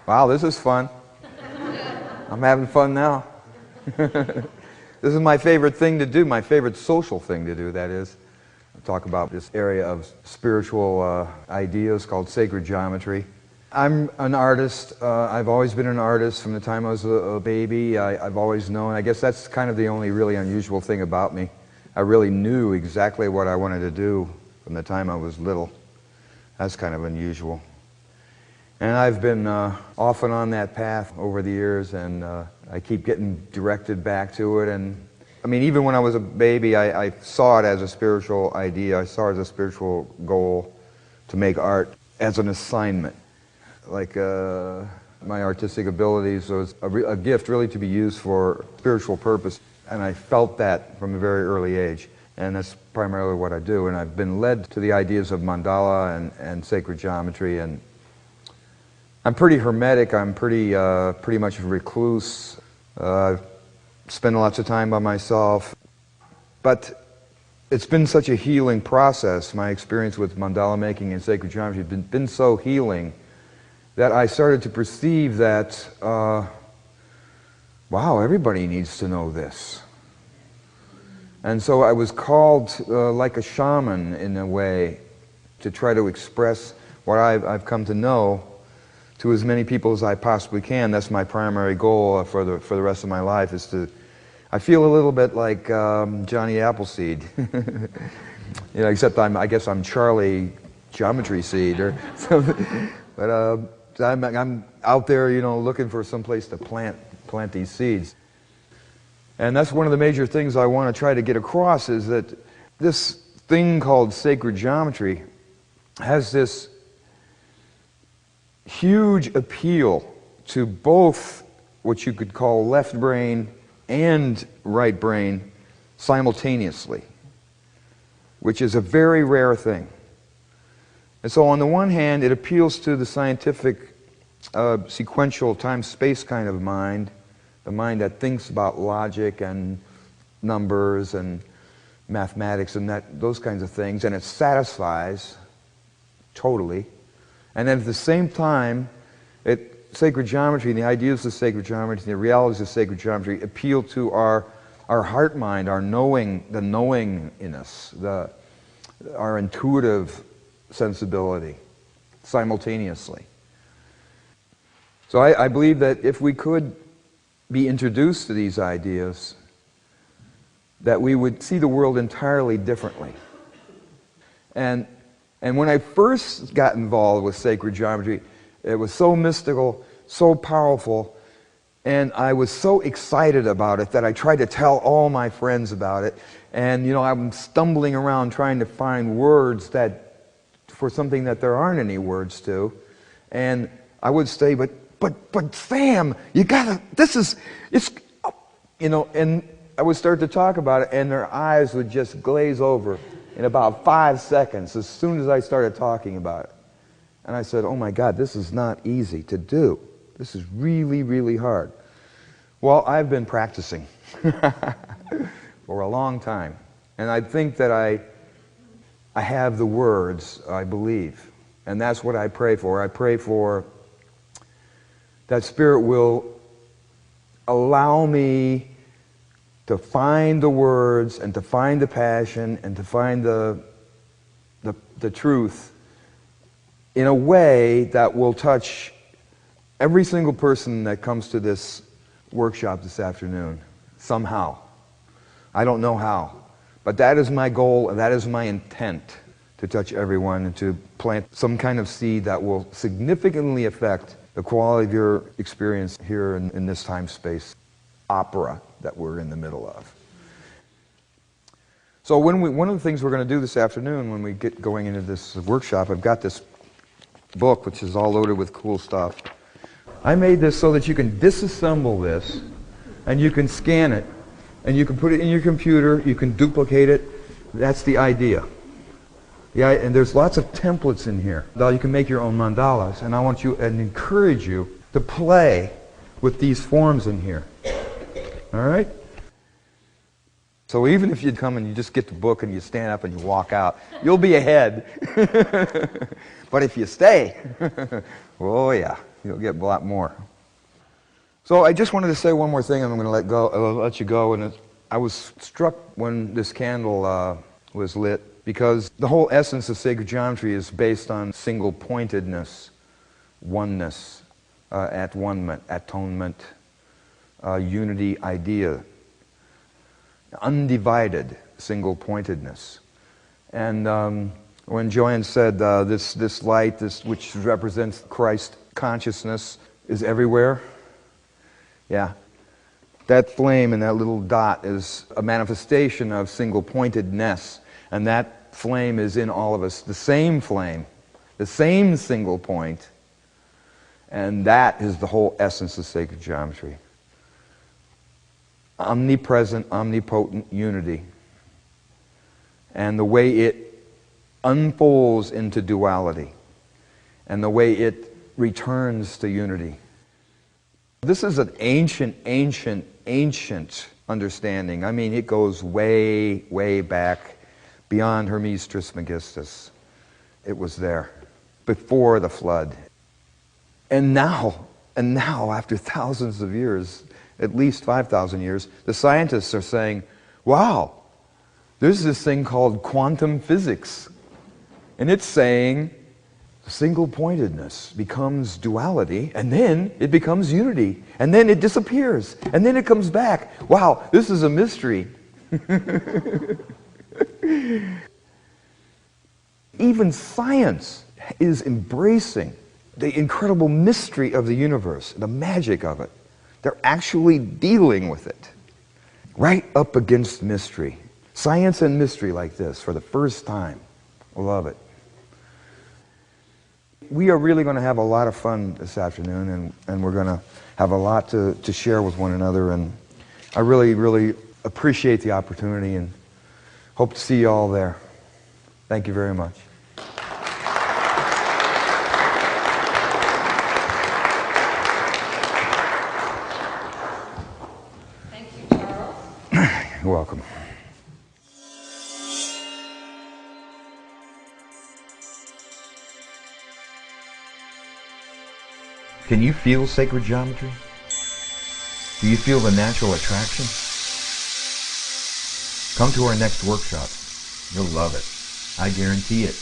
Wow, this is fun. I'm having fun now. This is my favorite thing to do, my favorite social thing to do, that is. Talk about this area of spiritual ideas called sacred geometry. I'm an artist. I've always been an artist from the time I was a baby. I've always known. I guess that's kind of the only really unusual thing about me. I really knew exactly what I wanted to do from the time I was little. That's kind of unusual. And I've been off and on that path over the years, and I keep getting directed back to it. And I mean, even when I was a baby, I saw it as a spiritual idea. I saw it as a spiritual goal to make art as an assignment. Like my artistic abilities was a gift really to be used for spiritual purpose. And I felt that from a very early age. And that's primarily what I do. And I've been led to the ideas of mandala and sacred geometry. And I'm pretty hermetic. I'm pretty much a recluse. I've spent lots of time by myself. But it's been such a healing process. My experience with mandala making and sacred geometry has been so healing that I started to perceive that, wow, everybody needs to know this. And so I was called like a shaman in a way to try to express what I've come to know to as many people as I possibly can. That's my primary goal for the rest of my life, is to, I feel a little bit like Johnny Appleseed. You know, except I guess I'm Charlie Geometry Seed or something. But I'm out there, you know, looking for some place to plant these seeds. And that's one of the major things I want to try to get across, is that this thing called sacred geometry has this huge appeal to both what you could call left brain and right brain simultaneously, which is a very rare thing. And so on the one hand, it appeals to the scientific sequential time-space kind of mind, the mind that thinks about logic and numbers and mathematics and those kinds of things, and it satisfies totally. And then at the same time, sacred geometry and the ideas of sacred geometry and the realities of sacred geometry appeal to our heart mind, our knowing, the knowing in us, our intuitive sensibility simultaneously. So I believe that if we could be introduced to these ideas, that we would see the world entirely differently. And when I first got involved with sacred geometry, it was so mystical, so powerful, and I was so excited about it that I tried to tell all my friends about it. And you know, I'm stumbling around trying to find words for something that there aren't any words to. And I would say, but Sam, you gotta, it's, you know, and I would start to talk about it, and their eyes would just glaze over in about 5 seconds as soon as I started talking about it. And I said, oh my God, this is not easy to do. This is really, really hard. Well, I've been practicing for a long time. And I think that I have the words, I believe. And that's what I pray for. I pray for that Spirit will allow me to find the words and to find the passion and to find the truth in a way that will touch every single person that comes to this workshop this afternoon, somehow. I don't know how, but that is my goal and that is my intent, to touch everyone and to plant some kind of seed that will significantly affect the quality of your experience here in this time-space opera that we're in the middle of. So one of the things we're going to do this afternoon when we get going into this workshop, I've got this book which is all loaded with cool stuff. I made this so that you can disassemble this and you can scan it and you can put it in your computer, you can duplicate it. That's the idea. Yeah, and there's lots of templates in here. Now you can make your own mandalas, and I want you and encourage you to play with these forms in here. All right? So even if you come and you just get the book and you stand up and you walk out, you'll be ahead. But if you stay, oh yeah. You'll get a lot more. So I just wanted to say one more thing, and I'm going to let you go. And I was struck when this candle was lit, because the whole essence of sacred geometry is based on single-pointedness, oneness, at-one-ment, atonement, unity idea, undivided single-pointedness. And when Joanne said this light, which represents Christ consciousness, is everywhere, yeah, that flame and that little dot is a manifestation of single-pointedness, and that flame is in all of us, the same flame, the same single point, and that is the whole essence of sacred geometry. Omnipresent, omnipotent unity. And the way it unfolds into duality, and the way it returns to unity. This is an ancient, ancient, ancient understanding. I mean, it goes way, way back beyond Hermes Trismegistus. It was there before the flood. And now, after thousands of years, at least 5,000 years, the scientists are saying, wow, there's this thing called quantum physics. And it's saying single-pointedness becomes duality, and then it becomes unity, and then it disappears, and then it comes back. Wow, this is a mystery. Even science is embracing the incredible mystery of the universe, the magic of it. They're actually dealing with it. Right up against mystery. Science and mystery like this for the first time. I love it. We are really going to have a lot of fun this afternoon, and we're going to have a lot to share with one another, and I really, really appreciate the opportunity and hope to see you all there. Thank you very much. Thank you, Charles. You're welcome. Can you feel sacred geometry? Do you feel the natural attraction? Come to our next workshop. You'll love it. I guarantee it.